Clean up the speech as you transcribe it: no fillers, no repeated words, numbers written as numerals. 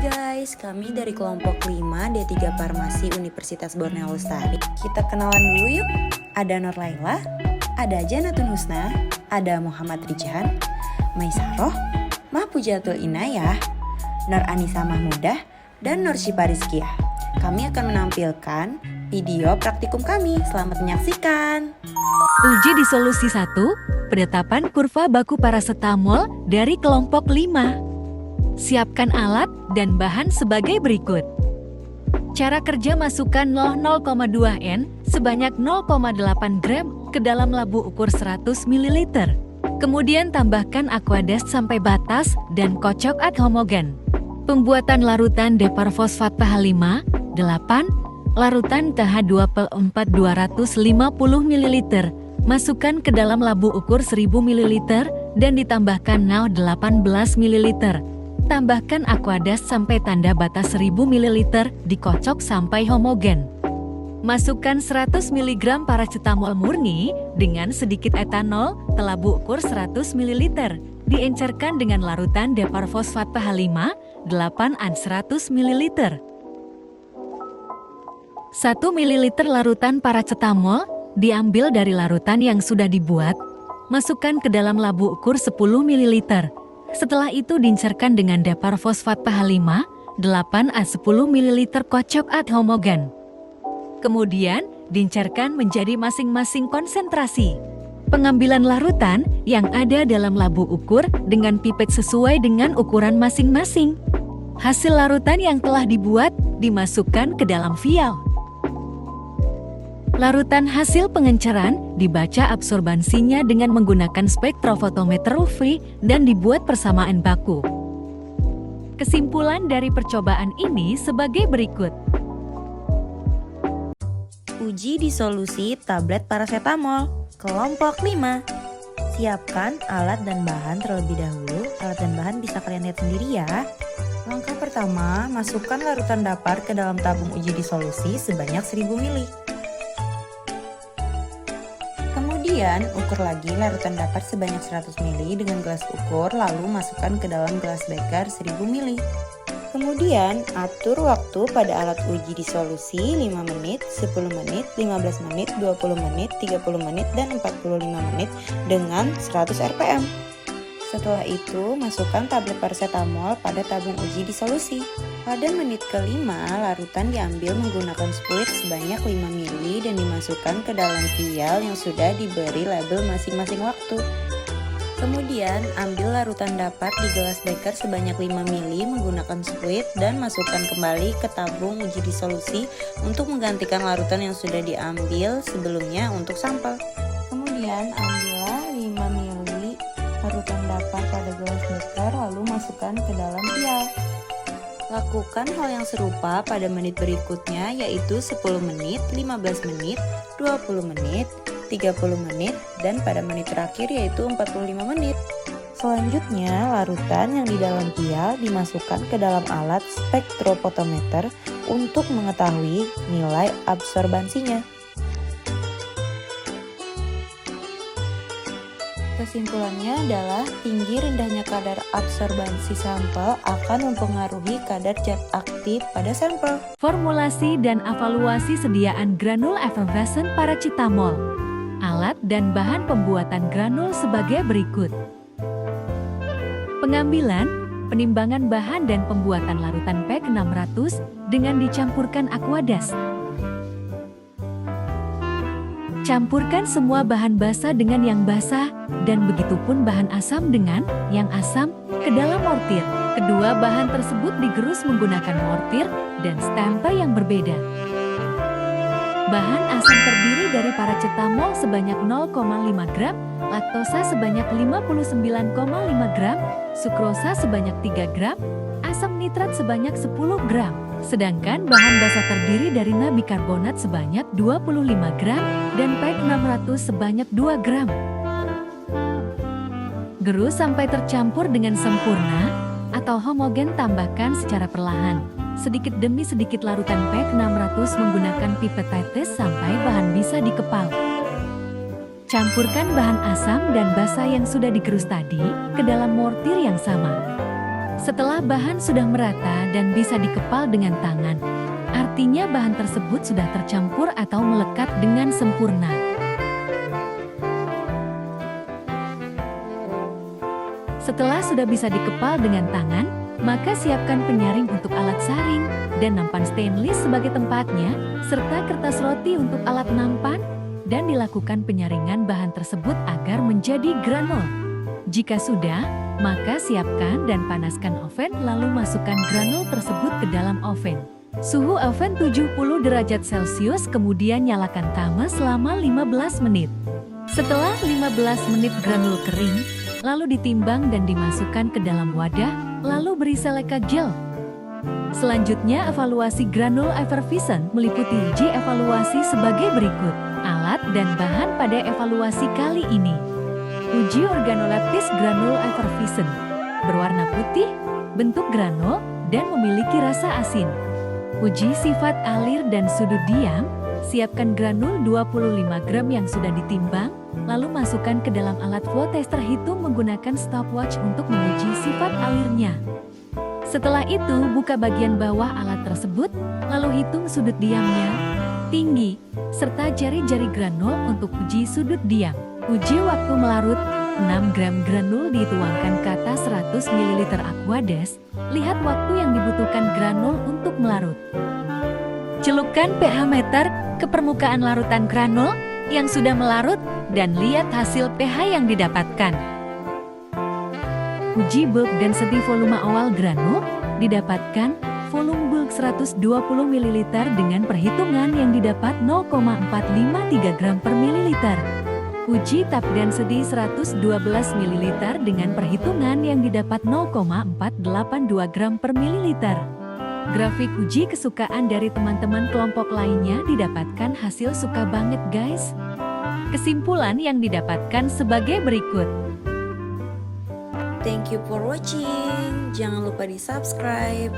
guys, kami dari kelompok 5 D3 Farmasi Universitas Borneo Lestari. Kita kenalan dulu yuk. Ada Nur Laila, ada Janatun Husna, ada Muhammad Rijan, Maisaroh, Mahpujatul Inayah, Nur Anissa Mahmudah, dan Nur Syifa Rizkiah. Kami akan menampilkan video praktikum kami. Selamat menyaksikan. Uji di solusi 1, penetapan kurva baku parasetamol dari kelompok 5. Siapkan alat dan bahan sebagai berikut. Cara kerja: masukkan 0,2 N sebanyak 0,8 gram ke dalam labu ukur 100 ml. Kemudian tambahkan aquadest sampai batas dan kocok ad homogen. Pembuatan larutan deparfosfat PH5, 8, larutan TH2PL4 250 ml. Masukkan ke dalam labu ukur 1000 ml dan ditambahkan NaOH 18 ml. Tambahkan aquadest sampai tanda batas 1000 ml, dikocok sampai homogen. Masukkan 100 mg paracetamol murni dengan sedikit etanol, telabu ukur 100 ml. Diencerkan dengan larutan deparfosfat PH5, 8 100 ml. 1 ml larutan paracetamol diambil dari larutan yang sudah dibuat. Masukkan ke dalam labu ukur 10 ml. Setelah itu diincerkan dengan deparfosfat PH5, 8 10 ml, kocok ad homogen. Kemudian diincerkan menjadi masing-masing konsentrasi. Pengambilan larutan yang ada dalam labu ukur dengan pipet sesuai dengan ukuran masing-masing. Hasil larutan yang telah dibuat dimasukkan ke dalam vial. Larutan hasil pengenceran dibaca absorbansinya dengan menggunakan spektrofotometer UV dan dibuat persamaan baku. Kesimpulan dari percobaan ini sebagai berikut. Uji di solusi tablet paracetamol kelompok 5. Siapkan alat dan bahan terlebih dahulu. Alat dan bahan bisa kalian lihat sendiri ya. Langkah pertama, masukkan larutan dapar ke dalam tabung uji di solusi sebanyak 1000 ml. Kemudian, ukur lagi larutan dapar sebanyak 100 ml dengan gelas ukur, lalu masukkan ke dalam gelas beker 1000 ml. Kemudian, atur waktu pada alat uji di solusi 5 menit, 10 menit, 15 menit, 20 menit, 30 menit, dan 45 menit dengan 100 rpm. Setelah itu, masukkan tablet paracetamol pada tabung uji di solusi. Pada menit kelima, larutan diambil menggunakan spuit sebanyak 5 ml dan dimasukkan ke dalam vial yang sudah diberi label masing-masing waktu. Kemudian, ambil larutan dapar di gelas beker sebanyak 5 ml menggunakan spuit dan masukkan kembali ke tabung uji di solusi untuk menggantikan larutan yang sudah diambil sebelumnya untuk sampel. Kemudian, ambillah 5 ml larutan dapar pada gelas beker lalu masukkan ke dalam vial. Lakukan hal yang serupa pada menit berikutnya, yaitu 10 menit, 15 menit, 20 menit, 30 menit, dan pada menit terakhir yaitu 45 menit. Selanjutnya, larutan yang di dalam vial dimasukkan ke dalam alat spektrofotometer untuk mengetahui nilai absorbansinya. Kesimpulannya adalah tinggi rendahnya kadar absorbansi sampel akan mempengaruhi kadar zat aktif pada sampel. Formulasi dan evaluasi sediaan granul effervescent paracetamol. Alat dan bahan pembuatan granul sebagai berikut. Pengambilan, penimbangan bahan dan pembuatan larutan PEG 600 dengan dicampurkan aquadest. Campurkan semua bahan basah dengan yang basah, dan begitupun bahan asam dengan yang asam, ke dalam mortir. Kedua bahan tersebut digerus menggunakan mortir dan stempel yang berbeda. Bahan asam terdiri dari paracetamol sebanyak 0,5 gram, laktosa sebanyak 59,5 gram, sukrosa sebanyak 3 gram, asam nitrat sebanyak 10 gram. Sedangkan bahan basah terdiri dari nabikarbonat sebanyak 25 gram dan PEG 600 sebanyak 2 gram. Gerus sampai tercampur dengan sempurna atau homogen, tambahkan secara perlahan. Sedikit demi sedikit larutan PEG 600 menggunakan pipet tetes sampai bahan bisa dikepal. Campurkan bahan asam dan basa yang sudah digerus tadi ke dalam mortir yang sama. Setelah bahan sudah merata dan bisa dikepal dengan tangan, artinya bahan tersebut sudah tercampur atau melekat dengan sempurna. Setelah sudah bisa dikepal dengan tangan, maka siapkan penyaring untuk alat saring dan nampan stainless sebagai tempatnya, serta kertas roti untuk alat nampan, dan dilakukan penyaringan bahan tersebut agar menjadi granul. Jika sudah, maka siapkan dan panaskan oven lalu masukkan granul tersebut ke dalam oven. Suhu oven 70 derajat Celcius, kemudian nyalakan timer selama 15 menit. Setelah 15 menit granul kering, lalu ditimbang dan dimasukkan ke dalam wadah, lalu beri silika gel. Selanjutnya, evaluasi granul effervescent meliputi uji evaluasi sebagai berikut. Alat dan bahan pada evaluasi kali ini. Uji organoleptis granul effervescent. Berwarna putih, bentuk granul, dan memiliki rasa asin. Uji sifat alir dan sudut diam. Siapkan granul 25 gram yang sudah ditimbang, lalu masukkan ke dalam alat flow tester, hitung menggunakan stopwatch untuk menguji sifat alirnya. Setelah itu, buka bagian bawah alat tersebut, lalu hitung sudut diamnya, tinggi, serta jari-jari granul untuk uji sudut diam. Uji waktu melarut, 6 gram granul dituangkan ke atas 100 ml Aquades. Lihat waktu yang dibutuhkan granul untuk melarut. Celupkan pH meter ke permukaan larutan granul yang sudah melarut dan lihat hasil pH yang didapatkan. Uji bulk density volume awal granul, didapatkan volume bulk 120 ml dengan perhitungan yang didapat 0,453 gram per mililiter. Uji tap density 112 ml dengan perhitungan yang didapat 0,482 gram per mililiter. Grafik uji kesukaan dari teman-teman kelompok lainnya didapatkan hasil suka banget guys. Kesimpulan yang didapatkan sebagai berikut. Thank you for watching. Jangan lupa di subscribe.